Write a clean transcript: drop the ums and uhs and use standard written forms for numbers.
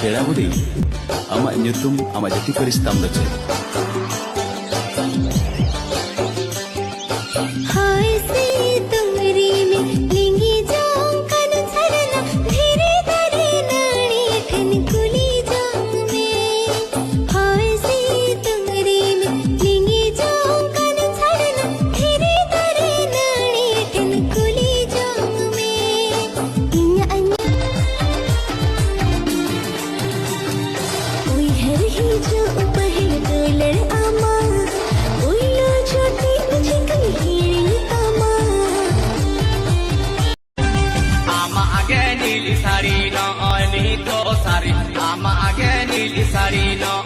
Pera budi, amak nyutum amak jati keris tam baca. हाय से तुमरी में लिंगी जाऊं कन झरना धीरे धीरे नानी ठन कुली जाऊं मैं हाय से तुमरी में लिंगी जाऊं कन झरना धीरे धीरे नानी ठन कुली जाऊं मैं इन्या अन्या कोई हर ही जो उपहिर डोलर आमा कोई लो छोटी मुझे कहीं Sari no,